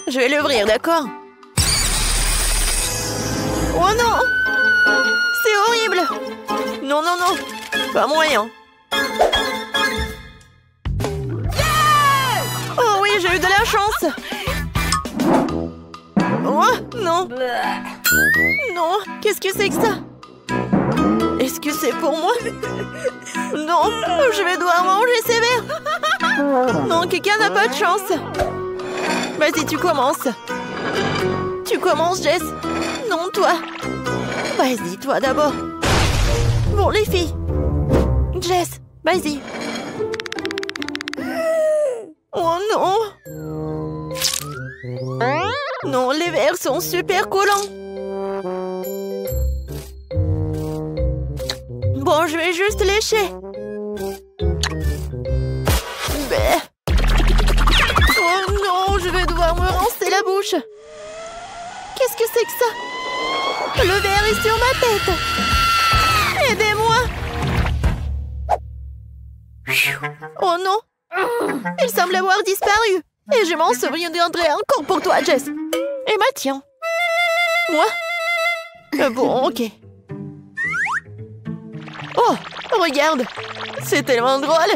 Je vais l'ouvrir, d'accord? Oh non! C'est horrible! Non, non, non! Pas moyen! Oh oui, j'ai eu de la chance! Oh, non! Non, qu'est-ce que c'est que ça? Est-ce que c'est pour moi? Non, je vais devoir manger sévère! Non, quelqu'un n'a pas de chance! Vas-y, tu commences! Tu commences, Jess! Non, toi! Vas-y, toi d'abord! Bon, les filles! Jess, vas-y! Oh non! Non, les verres sont super collants! Bon, je vais juste lécher! Bé. Oh non, je vais devoir me rincer la bouche! Qu'est-ce que c'est que ça? Le verre est sur ma tête! Aidez-moi! Oh non! Il semble avoir disparu! Et je m'en souviendrai encore pour toi, Jess! Emma, tiens! Moi? Bon, ok. Oh! Regarde! C'est tellement drôle!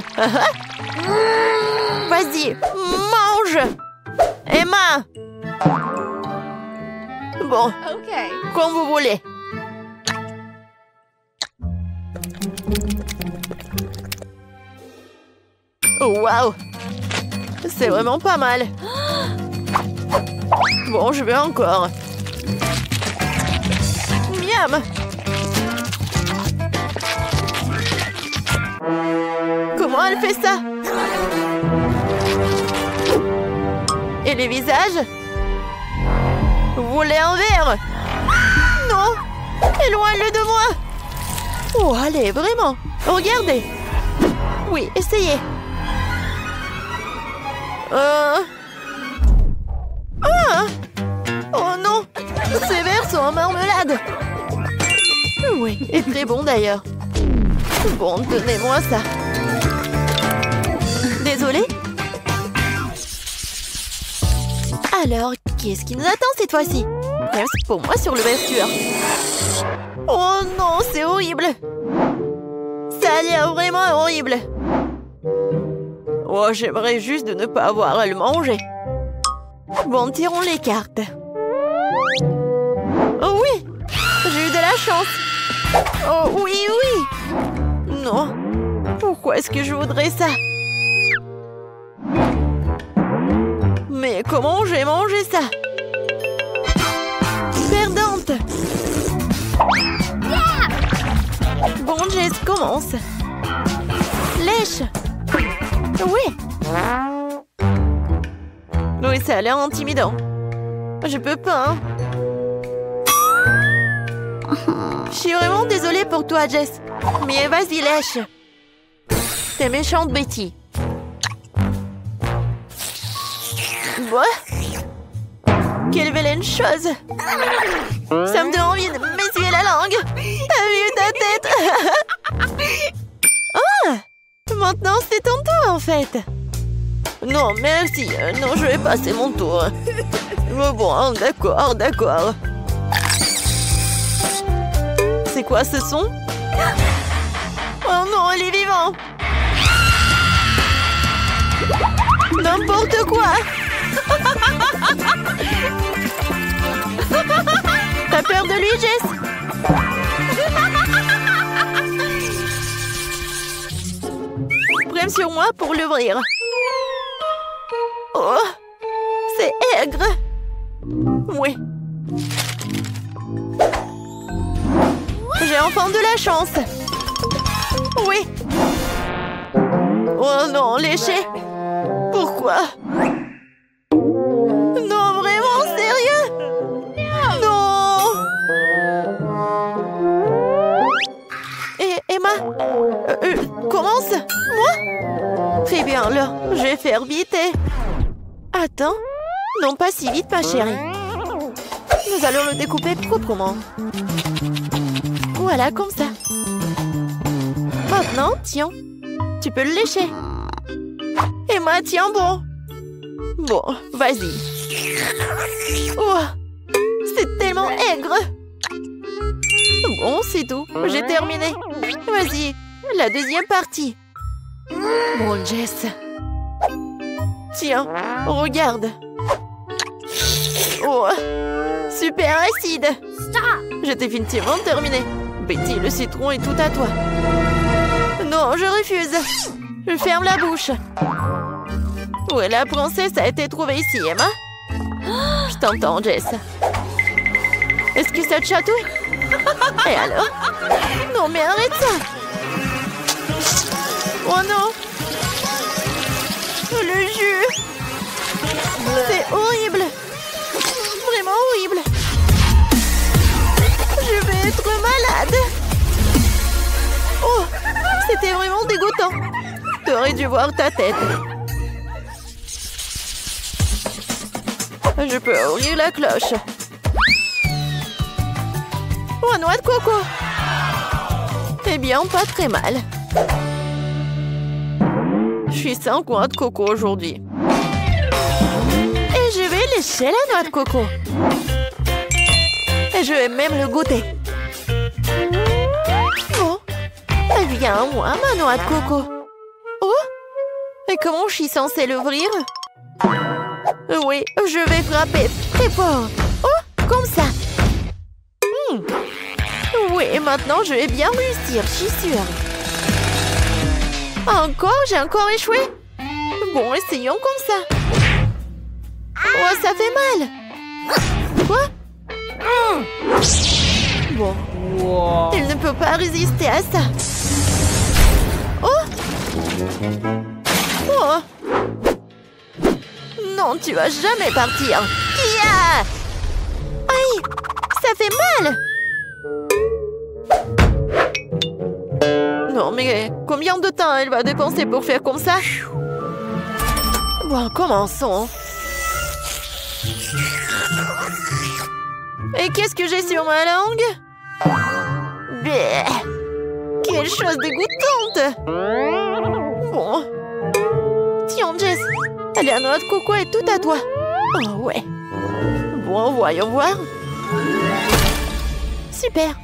Vas-y, mange! Emma! Bon, Okay. comme vous voulez. Oh, waouh! C'est vraiment pas mal. Bon, je veux encore. Miam! Comment elle fait ça? Et les visages? Vous voulez un verre? Non! Éloigne-le de moi! Oh, allez, vraiment! Regardez! Oui, essayez! Ah! Oh non! Ces verres sont en marmelade! Oui, et très bon d'ailleurs. Bon, donnez-moi ça. Désolée? Alors, qu'est-ce qui nous attend cette fois-ci? Presque pour moi sur l'ouverture. Oh non, c'est horrible! Ça a l'air vraiment horrible! Oh, j'aimerais juste de ne pas avoir à le manger. Bon, tirons les cartes. Oh oui! J'ai eu de la chance! Oh oui, oui! Non! Pourquoi est-ce que je voudrais ça? Mais comment j'ai mangé ça? Perdante! Bon, Jess, commence! Lèche! Oui! Oui, ça a l'air intimidant. Je peux pas, hein? Je suis vraiment désolée pour toi, Jess. Mais vas-y, lèche. T'es méchante, Betty. Quoi? Quelle vilaine chose. Ça me donne envie de m'essuyer la langue. T'as vu ta tête? Ah! Maintenant, c'est ton tour, en fait. Non, merci. Non, je vais passer mon tour. Bon, d'accord, d'accord. C'est quoi ce son? Oh non, elle est vivante! N'importe quoi! T'as peur de lui, Jess? Prends sur moi pour l'ouvrir. Oh! C'est aigre! Oui. J'ai enfin de la chance. Oui. Oh non, léché. Pourquoi? Non, vraiment, sérieux? Non. Et Emma, commence. Moi? Très bien, là, je vais faire vite et... Attends. Non, pas si vite, ma chérie. Nous allons le découper proprement. Voilà, comme ça. Maintenant, tiens. Tu peux le lécher. Emma, tiens bon. Bon, vas-y. Oh, c'est tellement aigre. Bon, c'est tout. J'ai terminé. Vas-y, la deuxième partie. Bon, Jess. Tiens, regarde. Oh, super acide. J'ai définitivement terminé. Betty, le citron est tout à toi. Non, je refuse. Je ferme la bouche. Où est la princesse a été trouvée ici, Emma? Je t'entends, Jess. Est-ce que ça te chatouille? Et alors? Non, mais arrête ça! Oh non! Le jus! C'est horrible! Vraiment horrible! Je vais être malade! Oh! C'était vraiment dégoûtant! T'aurais dû voir ta tête! Je peux ouvrir la cloche! Oh, noix de coco! Eh bien, pas très mal. Je suis sans noix de coco aujourd'hui. Et je vais lécher la noix de coco. Et je vais même le goûter. Oh, elle vient à moi, ma noix de coco. Oh, et comment je suis censée l'ouvrir? Oui, je vais frapper très fort. Oh, comme ça. Oui, maintenant je vais bien réussir, je suis sûre. Encore? J'ai encore échoué? Bon, essayons comme ça. Oh, ça fait mal. Quoi? Bon. Wow. Il ne peut pas résister à ça. Oh! Oh! Non, tu vas jamais partir. Yeah! Aïe! Ça fait mal! Non, mais combien de temps elle va dépenser pour faire comme ça? Bon, commençons. Et qu'est-ce que j'ai sur ma langue? Bleh. Quelle chose dégoûtante! Bon. Tiens, Jess, la noix de coco est tout à toi. Oh, ouais. Bon, voyons voir. Super.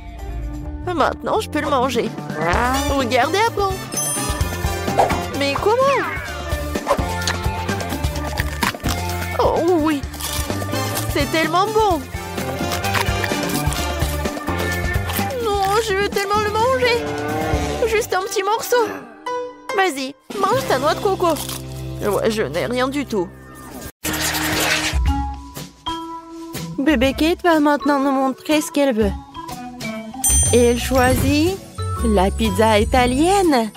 Maintenant, je peux le manger. Regardez à bon. Mais comment? Oh oui. C'est tellement bon. Non, je veux tellement le manger. Juste un petit morceau. Vas-y, mange ta noix de coco. Ouais, je n'ai rien du tout. Bébé Kate va maintenant nous montrer ce qu'elle veut. Et elle choisit la italienne.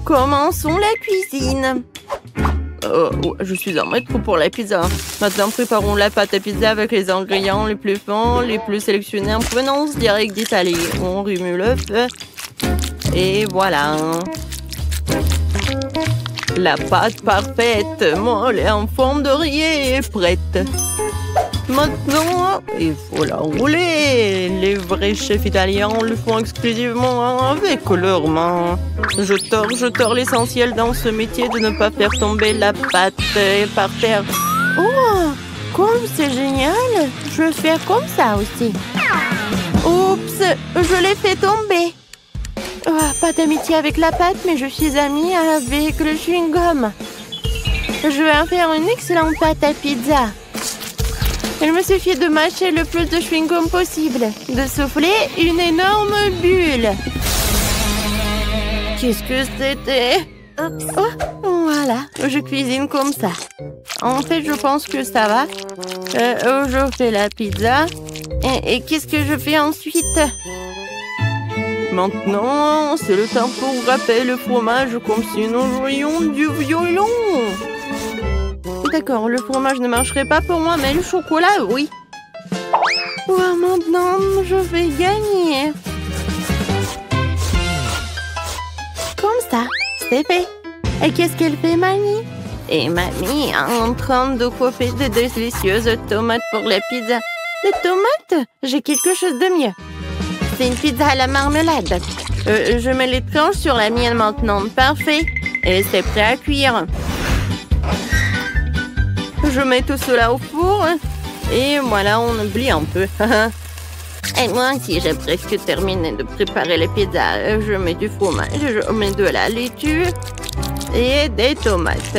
Commençons la cuisine. Je suis un maître pour la pizza. Maintenant, préparons la pâte à pizza avec les ingrédients les plus fins, les plus sélectionnés en provenance directe d'Italie. On remue le feu. Et voilà. La pâte parfaite, molle et en forme de rillé est prête. Maintenant, il faut la rouler. Les vrais chefs italiens le font exclusivement avec leurs mains. Je tords l'essentiel dans ce métier de ne pas faire tomber la pâte par terre. Oh, comme c'est génial. Je vais faire comme ça aussi. Oups, je l'ai fait tomber. Oh, pas d'amitié avec la pâte, mais je suis amie avec le chewing-gum. Je vais en faire une excellente pâte à pizza. Il me suffit de mâcher le plus de chewing-gum possible, de souffler une énorme bulle. Qu'est-ce que c'était? Oh, voilà, je cuisine comme ça. En fait, je pense que ça va. Je fais la pizza. Et qu'est-ce que je fais ensuite? Maintenant, c'est le temps pour râper le fromage comme si nous jouions du violon. D'accord, le fromage ne marcherait pas pour moi, mais le chocolat, oui. Ouais, maintenant, je vais gagner. Comme ça, c'est fait. Et qu'est-ce qu'elle fait, Mamie? Et Mamie est en train de coiffer de délicieuses tomates pour la pizza. Des tomates? J'ai quelque chose de mieux. C'est une pizza à la marmelade. Je mets les tranches sur la mienne maintenant. Parfait. Et c'est prêt à cuire. Je mets tout cela au four. Et voilà, on oublie un peu. Et moi aussi, j'ai presque terminé de préparer les pizzas. Je mets du fromage, je mets de la laitue et des tomates.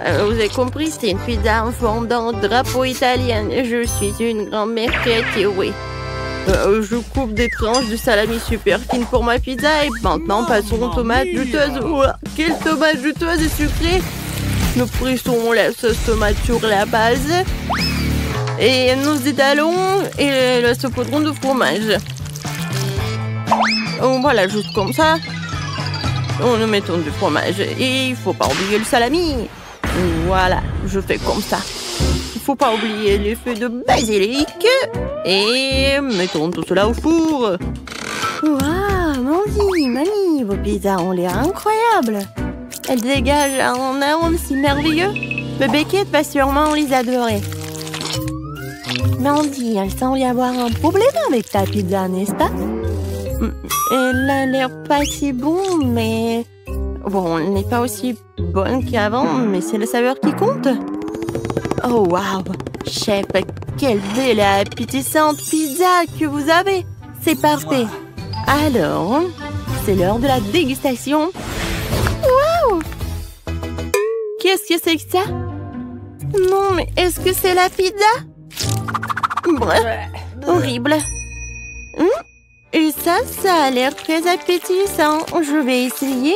Vous avez compris, c'est une pizza en fondant drapeau italien. Je suis une grand-mère créative, oui. Je coupe des tranches de salami super fines pour ma pizza et maintenant passons aux tomates juteuses. Ouah, quelle tomate juteuse et sucrée! Nous pressons la sauce tomate sur la base et nous étalons et le saupoudrons de fromage. Voilà, juste comme ça. Nous mettons du fromage et il ne faut pas oublier le salami. Voilà, je fais comme ça. Il ne faut pas oublier les feuilles de basilic. Et mettons tout cela au four. Waouh, Mandy, Mamie, vos pizzas ont l'air incroyables. Elles dégagent un arôme si merveilleux. Bébé Kate va sûrement les adorer. Mandy, il semble y avoir un problème avec ta pizza, n'est-ce pas? Elle a l'air pas si bon, mais... Bon, elle n'est pas aussi bonne qu'avant, mais c'est la saveur qui compte. Oh, waouh! Chef, quelle belle et appétissante pizza que vous avez! C'est parfait! Alors, c'est l'heure de la dégustation. Waouh! Qu'est-ce que c'est que ça? Non, mais est-ce que c'est la pizza? Bref, horrible. Et ça a l'air très appétissant. Je vais essayer.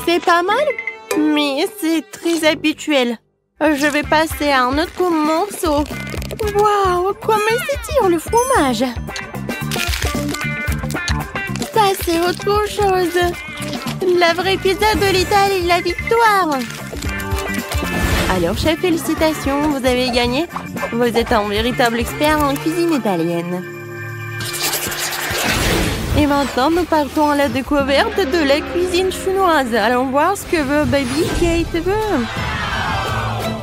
C'est pas mal, mais c'est très habituel. Je vais passer à un autre morceau. Waouh, comme elle s'étire le fromage. Ça, c'est autre chose. La vraie pizza de l'Italie, la victoire. Alors, chef, félicitations, vous avez gagné. Vous êtes un véritable expert en cuisine italienne. Et maintenant, nous partons à la découverte de la cuisine chinoise. Allons voir ce que veut Baby Kate veut.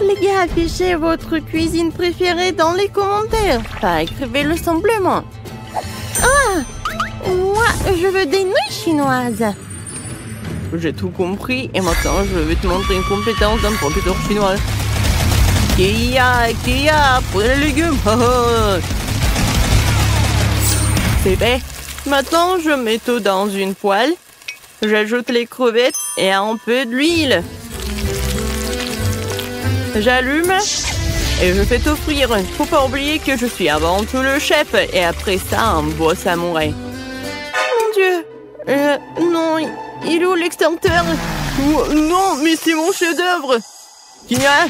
Les gars, affichez votre cuisine préférée dans les commentaires. Enfin, écrivez-le simplement. Ah! Moi, je veux des nouilles chinoises. J'ai tout compris et maintenant je vais te montrer une compétence d'un professeur chinois. Kia, prenez les légumes. C'est fait. Maintenant je mets tout dans une poêle. J'ajoute les crevettes et un peu d'huile. J'allume et je fais tout frire. Faut pas oublier que je suis avant tout le chef et après ça un beau samouraï. Mon Dieu, non. Il est où l'extincteur? Non, mais c'est mon chef-d'œuvre. Kia?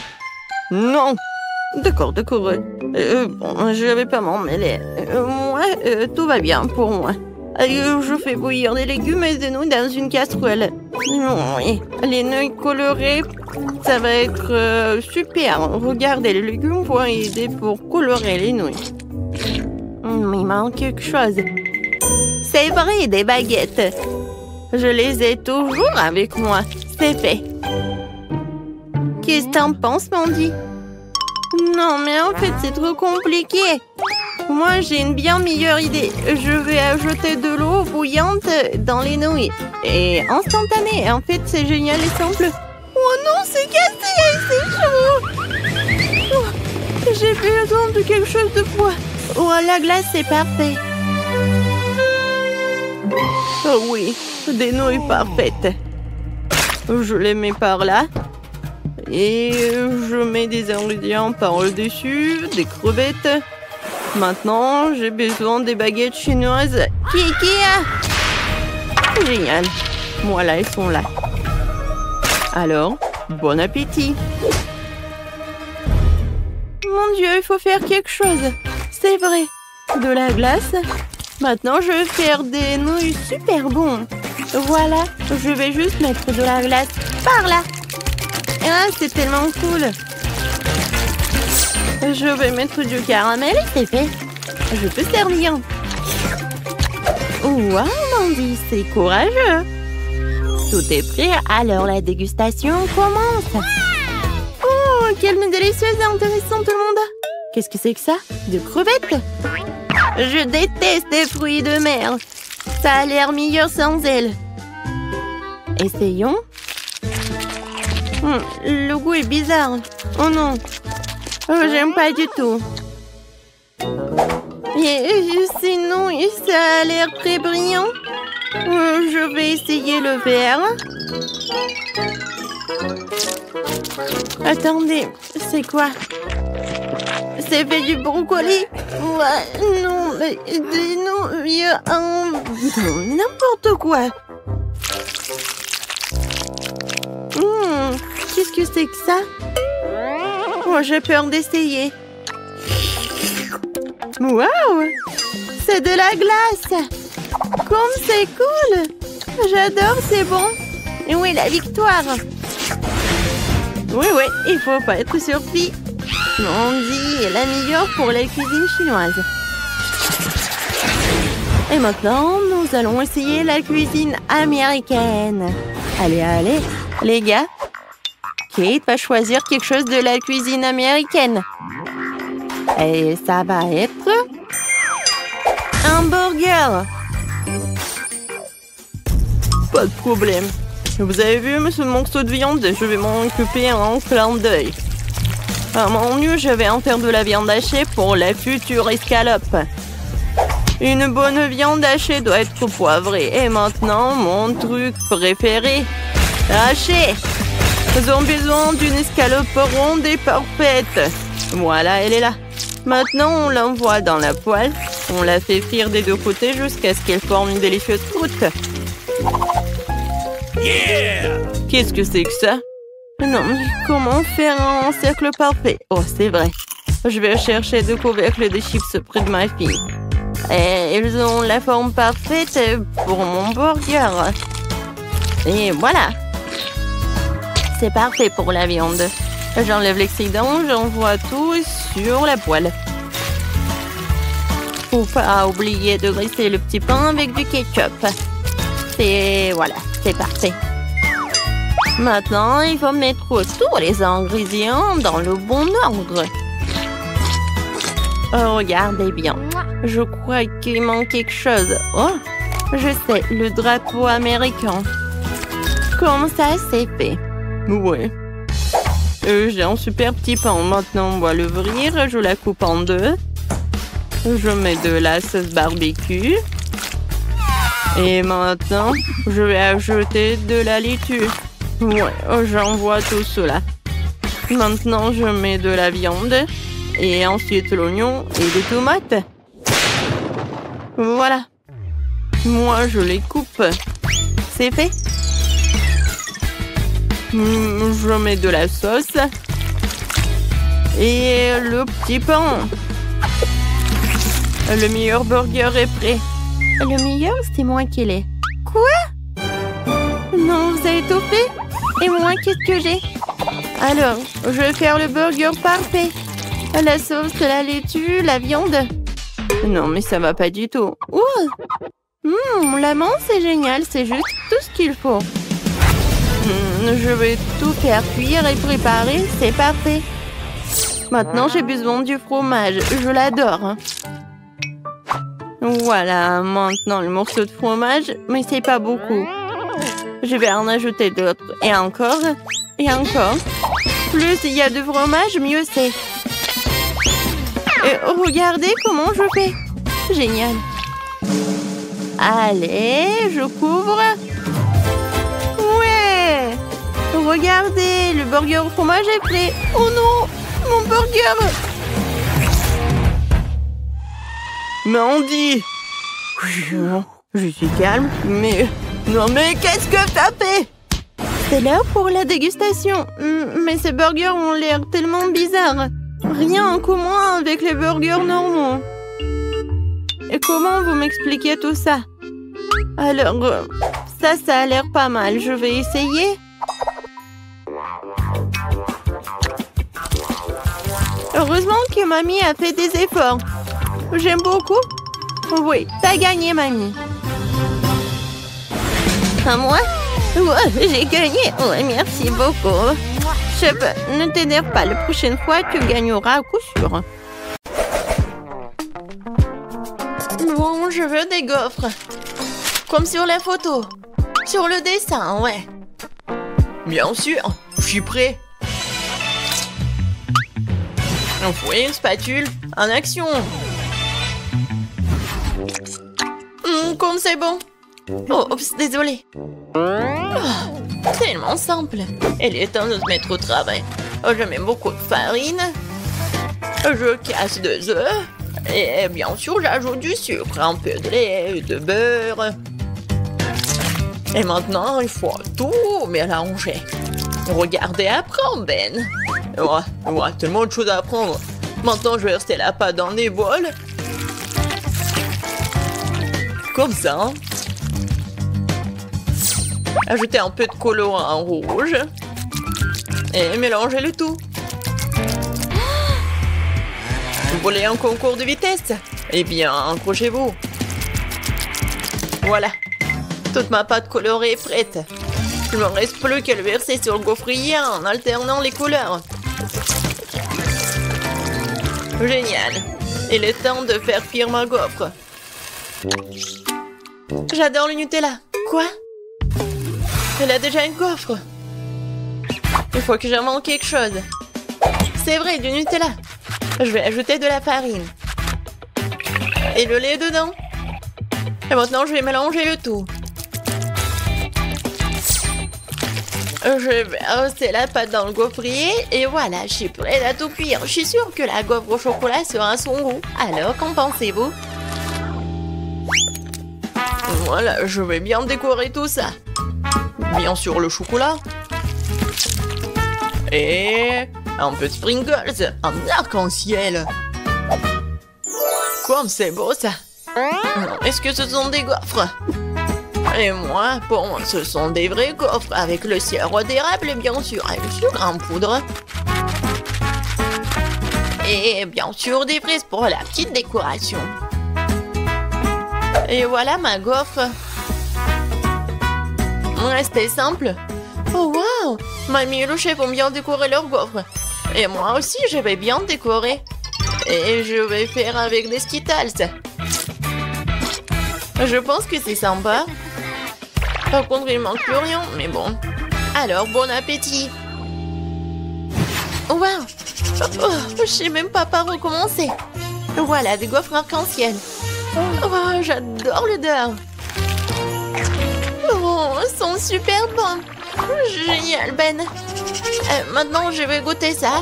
Non. D'accord. Bon, je vais pas m'en mêler. Moi, tout va bien pour moi. Je fais bouillir des légumes et des nouilles dans une casserole. Oui, les nouilles colorées, ça va être super. Regardez, les légumes vont aider pour colorer les nouilles. Il manque quelque chose. C'est vrai, des baguettes. Je les ai toujours avec moi. C'est fait. Qu'est-ce que t'en penses, Mandy? Non, mais en fait, c'est trop compliqué. Moi, j'ai une bien meilleure idée. Je vais ajouter de l'eau bouillante dans les nouilles. Et instantané. En fait, c'est génial et simple. Oh non, c'est cassé. C'est chaud. Oh, j'ai besoin de quelque chose de froid. Oh, la glace, c'est parfait. Oh oui, des nouilles parfaites. Je les mets par là. Et je mets des ingrédients par-dessus, des crevettes. Maintenant, j'ai besoin des baguettes chinoises. Kia! Génial. Voilà, elles sont là. Alors, bon appétit. Mon Dieu, il faut faire quelque chose. C'est vrai. De la glace. Maintenant, je vais faire des nouilles super bonnes. Voilà, je vais juste mettre de la glace par là. Ah, c'est tellement cool. Je vais mettre du caramel et c'est fait. Je peux servir. Waouh, Mandy, c'est courageux. Tout est prêt, alors la dégustation commence. Oh, quelle délicieuse et intéressante, tout le monde. Qu'est-ce que c'est que ça? Des crevettes? Je déteste les fruits de mer. Ça a l'air meilleur sans elles. Essayons. Le goût est bizarre. Oh non. J'aime pas du tout. Sinon, ça a l'air très brillant. Je vais essayer le vert. Attendez, c'est quoi? C'est fait du brocoli? Ouais, non, il y a un... N'importe quoi. Qu'est-ce que c'est que ça? Oh, j'ai peur d'essayer. Waouh! C'est de la glace! Comme c'est cool! J'adore, c'est bon! Et oui, la victoire! Oui, il faut pas être surpris. Mandy est la meilleure pour la cuisine chinoise. Et maintenant, nous allons essayer la cuisine américaine. Allez, les gars. Kate va choisir quelque chose de la cuisine américaine. Et ça va être... un burger. Pas de problème. Vous avez vu ce morceau de viande? Je vais m'en occuper en clin d'œil. À mon mieux, je vais en faire de la viande hachée pour la future escalope. Une bonne viande hachée doit être poivrée. Et maintenant, mon truc préféré. Haché. Nous avons besoin d'une escalope ronde et parfaite. Voilà, elle est là. Maintenant, on l'envoie dans la poêle. On la fait frire des deux côtés jusqu'à ce qu'elle forme une délicieuse croûte. Yeah! Qu'est-ce que c'est que ça? Non, mais comment faire un cercle parfait? Oh, c'est vrai. Je vais chercher deux couvercles de chips près de ma fille. Et ils ont la forme parfaite pour mon burger. Et voilà. C'est parfait pour la viande. J'enlève l'excédent, j'envoie tout sur la poêle. Faut pas oublier de graisser le petit pain avec du ketchup. Et voilà, c'est parfait. Maintenant, il faut mettre tous les ingrédients dans le bon ordre. Oh, regardez bien. Je crois qu'il manque quelque chose. Oh, je sais, le drapeau américain. Comme ça, c'est fait. Ouais. J'ai un super petit pain. Maintenant, on va l'ouvrir. Je la coupe en deux. Je mets de la sauce barbecue. Et maintenant, je vais ajouter de la laitue. Ouais, j'envoie tout cela. Maintenant, je mets de la viande. Et ensuite l'oignon et des tomates. Voilà. Moi, je les coupe. C'est fait. Je mets de la sauce. Et le petit pain. Le meilleur burger est prêt. Le meilleur, c'est moi qui l'ai. Quoi? Non, vous avez tout fait? Et moi, qu'est-ce que j'ai? Alors, je vais faire le burger parfait. La sauce, la laitue, la viande. Non, mais ça va pas du tout. Ouh! La menthe, c'est génial. C'est juste tout ce qu'il faut. Je vais tout faire cuire et préparer. C'est parfait. Maintenant, j'ai besoin du fromage. Je l'adore. Voilà, maintenant le morceau de fromage. Mais c'est pas beaucoup. Je vais en ajouter d'autres. Et encore. Et encore. Plus il y a de fromage, mieux c'est. Et regardez comment je fais. Génial. Allez, je couvre. Ouais. Regardez, le burger au fromage est prêt. Oh non, mon burger. Mandy. Je suis calme, mais... Non, mais qu'est-ce que t'as fait? C'est l'heure pour la dégustation. Mais ces burgers ont l'air tellement bizarres. Rien en commun avec les burgers normaux. Et comment vous m'expliquez tout ça? Alors, ça a l'air pas mal. Je vais essayer. Heureusement que mamie a fait des efforts. J'aime beaucoup. Oui, t'as gagné, mamie. À moi? Ouais, j'ai gagné. Ouais, merci beaucoup. Chef, ne t'énerve pas. La prochaine fois, tu gagneras à coup sûr. Bon, je veux des gaufres. Comme sur la photo. Sur le dessin, ouais. Bien sûr. je suis prêt. Un fouet, une spatule, en action. Comme c'est bon. Oh, oups, désolé. Oh, tellement simple. Il est temps de se mettre au travail. Je mets beaucoup de farine. Je casse 2 œufs. Et bien sûr, j'ajoute du sucre, un peu de lait, de beurre. Et maintenant, il faut tout mélanger. Regardez, apprends, Ben. Ouais, tellement de choses à apprendre. Maintenant, je vais verser la pâte dans des bols. Comme ça. Ajoutez un peu de colorant rouge. Et mélangez le tout. Vous voulez un concours de vitesse? Eh bien, accrochez-vous. Voilà. Toute ma pâte colorée est prête. Il ne me reste plus qu'à le verser sur le gaufrier en alternant les couleurs. Génial. Il est temps de faire cuire ma gaufre. J'adore le Nutella. Quoi? Elle a déjà une gaufre. Il faut que j'invente quelque chose. C'est vrai, du Nutella. Je vais ajouter de la farine. Et le lait dedans. Et maintenant, je vais mélanger le tout. Je vais verser la pâte dans le gaufrier. Et voilà, je suis prête à tout cuire. Je suis sûre que la gaufre au chocolat sera à son goût. Alors, qu'en pensez-vous? Voilà, je vais bien décorer tout ça. Bien sûr, le chocolat. Et un peu de sprinkles, un arc-en-ciel. Comme c'est beau ça. Est-ce que ce sont des gaufres? Et moi, pour moi, ce sont des vrais gaufres avec le sirop d'érable, bien sûr, et le sucre en poudre. Et bien sûr, des fraises pour la petite décoration. Et voilà ma gaufre. C'était simple. Oh wow! Mamie et le chef ont bien décoré leur gaufre. Et moi aussi, je vais bien décorer. Et je vais faire avec des Skittles. Je pense que c'est sympa. Par contre, il manque plus rien, mais bon. Alors, bon appétit. Wow! Oh, je sais même pas par où commencer. Voilà, des gaufres arc-en-ciel. Oh, j'adore l'odeur. Oh, ils sont super bons. Génial, Ben. Maintenant, je vais goûter ça.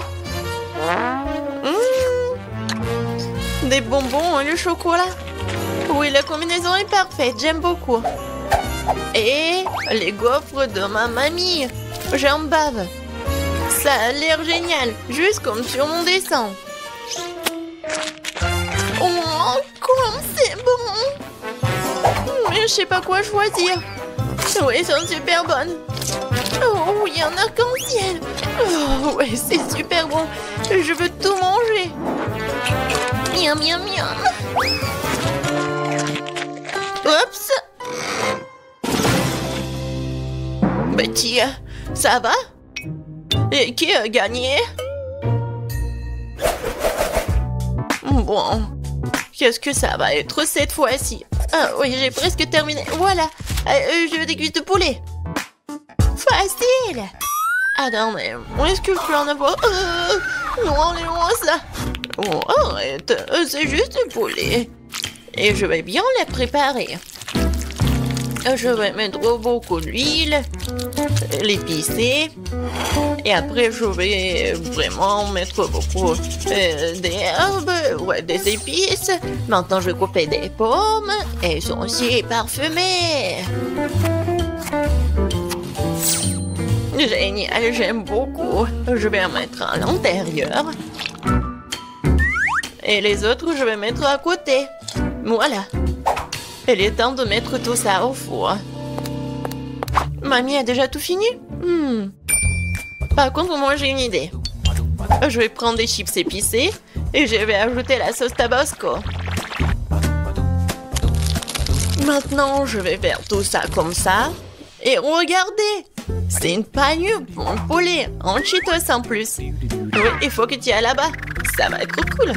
Des bonbons et le chocolat. Oui, la combinaison est parfaite. J'aime beaucoup. Et les gaufres de ma mamie. J'en bave. Ça a l'air génial. Juste comme sur mon dessin. Oh, comme c'est bon. Mais je sais pas quoi choisir. Oui, elles sont super bonnes. Oh oui, un arc-en-ciel. Oh ouais, c'est super bon. Je veux tout manger. Miam, miam, miam. Oups. Betty, ça va? Et qui a gagné? Bon, qu'est-ce que ça va être cette fois-ci? Ah oui, j'ai presque terminé. Voilà, je déguste poulet. Facile. Attendez, est-ce que je peux en avoir? Non, enlève-moi ça. Oh, arrête, c'est juste du poulet. Et je vais bien les préparer. Je vais mettre beaucoup d'huile, l'épicer. Et après, je vais vraiment mettre beaucoup d'herbes, ouais, des épices. Maintenant, je vais couper des pommes. Elles sont aussi parfumées. Génial, j'aime beaucoup. Je vais en mettre à l'intérieur. Et les autres, je vais mettre à côté. Voilà. Il est temps de mettre tout ça au four. Mamie a déjà tout fini? Par contre, moi j'ai une idée. Je vais prendre des chips épicés et je vais ajouter la sauce Tabasco. Maintenant, je vais faire tout ça comme ça. Et regardez! C'est une panure pour un poulet en Cheetos en plus. Oui, il faut que tu ailles là-bas. Ça va être cool.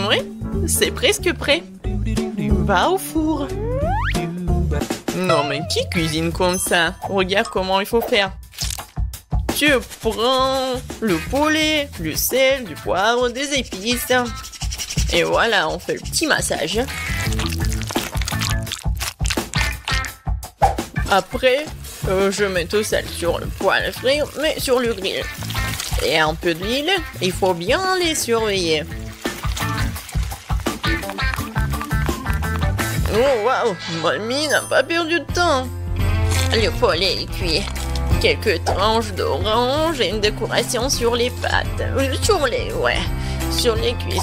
Oui, c'est presque prêt. Va au four. Non, mais qui cuisine comme ça? Regarde comment il faut faire. Tu prends le poulet, du sel, du poivre, des épices. Et voilà, on fait le petit massage. Après, je mets tout ça sur le poêle à frire, mais sur le grill. Et un peu d'huile, il faut bien les surveiller. Oh waouh, mamie n'a pas perdu de temps. Le poulet est cuit. Quelques tranches d'orange et une décoration sur les pâtes. Sur les cuisses.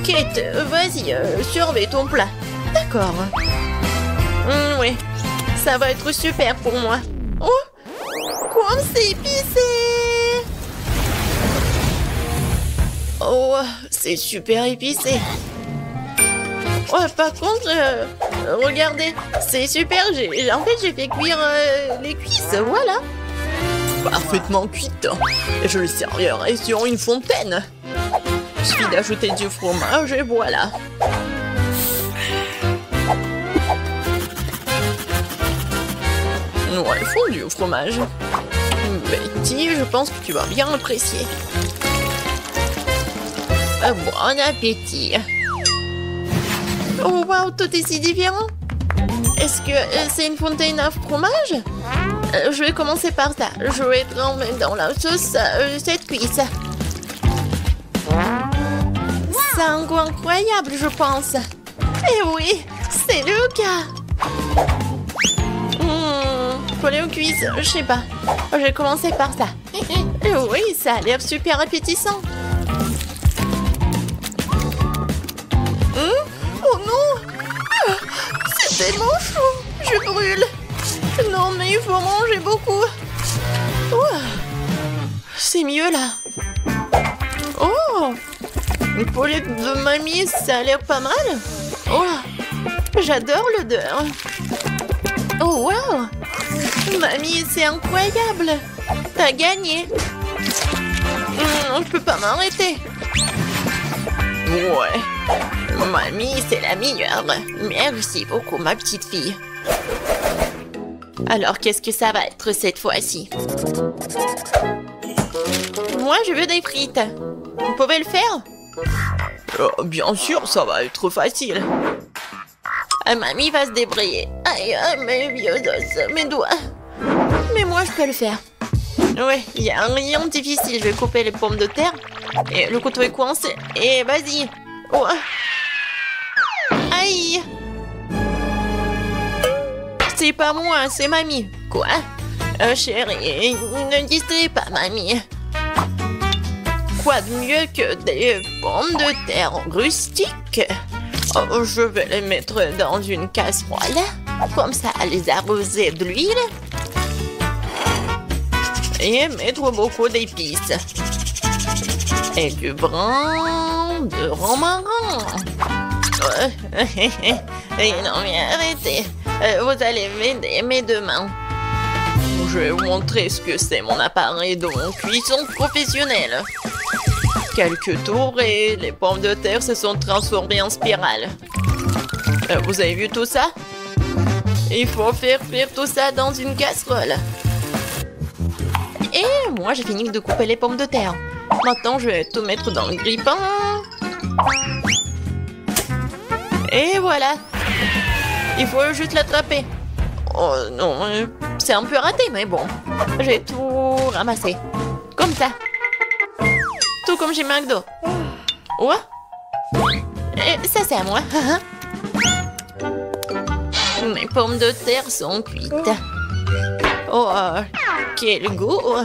Kate, vas-y, surveille ton plat. D'accord. Oui, ça va être super pour moi. Oh, comme c'est épicé. Oh, c'est super épicé. Ouais, par contre, regardez, c'est super. En fait, j'ai fait cuire les cuisses, voilà. Parfaitement cuite. Et je le servirai sur une fontaine. Il suffit d'ajouter du fromage et voilà. Ouais, il faut du fromage. Betty, je pense que tu vas bien apprécier. Bon appétit. Oh waouh, tout est si différent. Est-ce que c'est une fontaine à fromage? Je vais commencer par ça. Je vais tremper dans la sauce cette cuisse. C'est un goût incroyable, je pense. Eh oui, c'est le cas. Poulet aux cuisses, je sais pas. Je vais commencer par ça. Oui, ça a l'air super appétissant. Oh non! C'est tellement chaud! Je brûle! Non, mais il faut manger beaucoup! C'est mieux là! Oh! Le poulet de mamie, ça a l'air pas mal! Oh! J'adore l'odeur! Oh wow! Mamie, c'est incroyable! T'as gagné! Je peux pas m'arrêter! Ouais! Mamie, c'est la meilleure. Merci beaucoup, ma petite fille. Alors, qu'est-ce que ça va être cette fois-ci? Moi, je veux des frites. Vous pouvez le faire? Bien sûr, ça va être facile. Mamie va se débrouiller. Aïe, mes vieux os, mes doigts. Mais moi, je peux le faire. Ouais, il n'y a rien de difficile. Je vais couper les pommes de terre. Et le couteau est coincé. Et vas-y. Oh. Aïe! C'est pas moi, c'est mamie. Quoi? Chérie, ne distrais pas mamie. Quoi de mieux que des pommes de terre rustiques? Oh, je vais les mettre dans une casserole. Comme ça, les arroser de l'huile. Et mettre beaucoup d'épices. Et du brin de romarin. Non mais arrêtez, vous allez m'aider mes deux mains. Je vais vous montrer ce que c'est mon appareil de cuisson professionnelle. Quelques tours et les pommes de terre se sont transformées en spirale. Vous avez vu tout ça? Il faut faire cuire tout ça dans une casserole. Et moi j'ai fini de couper les pommes de terre. Maintenant je vais tout mettre dans le grille-pain. Et voilà. Il faut juste l'attraper. Oh non, c'est un peu raté, mais bon. J'ai tout ramassé. Comme ça. Tout comme chez McDo. Ouais. Et ça, c'est à moi. Mes pommes de terre sont cuites. Oh, quel goût.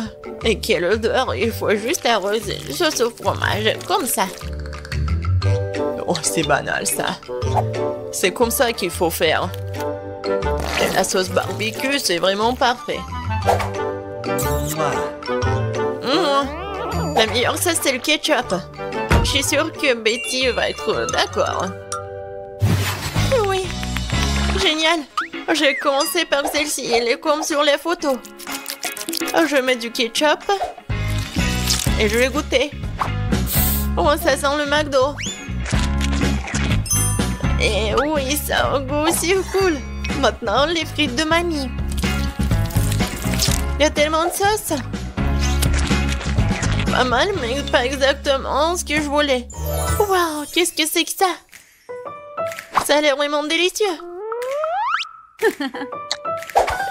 Et quelle odeur. Il faut juste arroser le sauce au fromage. Comme ça. Oh, c'est banal, ça. C'est comme ça qu'il faut faire. Et la sauce barbecue, c'est vraiment parfait. La meilleure sauce, c'est le ketchup. Je suis sûre que Betty va être d'accord. Oui. Génial. J'ai commencé par celle-ci. Elle est comme sur les photos. Je mets du ketchup. Et je vais goûter. Oh, ça sent le McDo. Et oui, ça a un goût aussi cool. Maintenant, les frites de Mamie. Il y a tellement de sauce. Pas mal, mais pas exactement ce que je voulais. Waouh, qu'est-ce que c'est que ça? Ça a l'air vraiment délicieux.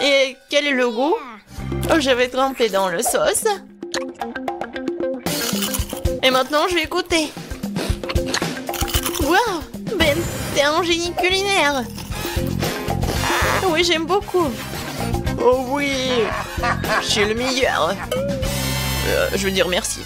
Et quel est le goût? Oh, je vais tremper dans le sauce. Et maintenant, je vais goûter. Waouh, Ben, t'es un génie culinaire. Oui, j'aime beaucoup. Oh oui, je suis le meilleur. Je veux dire merci.